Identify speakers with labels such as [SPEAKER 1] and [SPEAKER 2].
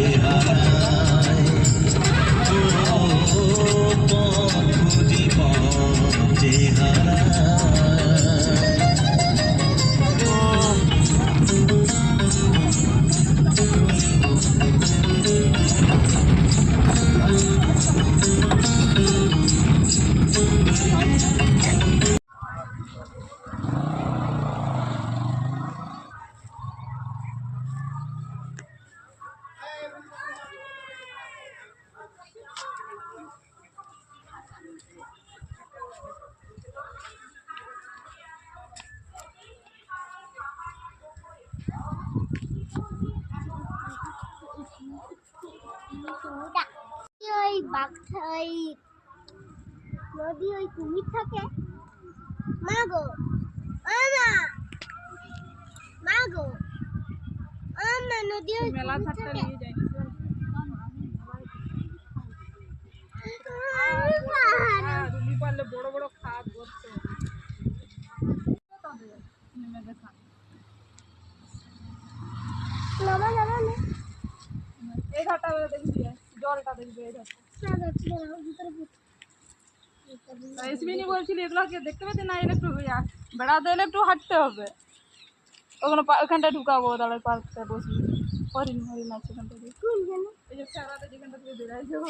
[SPEAKER 1] যে হারায় ও পথ খুঁজি পথ যে হারায়
[SPEAKER 2] ওই বাঘ ওই নদী ওই কুমির থাকে মা গো মা গো নদী ওই মেলা থাকতে নিয়ে যাই বড় বড় খাদ করতো এই ঘাটটা দেখবি জলটা দেখবি এই ঘাটটা এসবিনি বলছিলি এগুলোকে দেখতে পেতে না এলে একটু বেড়াতে এলে একটু হাঁটতে হবে ওখানে ওখানটা ঢুকাবো তাহলে পার্কটা বসবি হরিণ হরিণ আছে ওখানটা এই যে ফেরাতে যেখানটা থেকে বেড়াই যাবো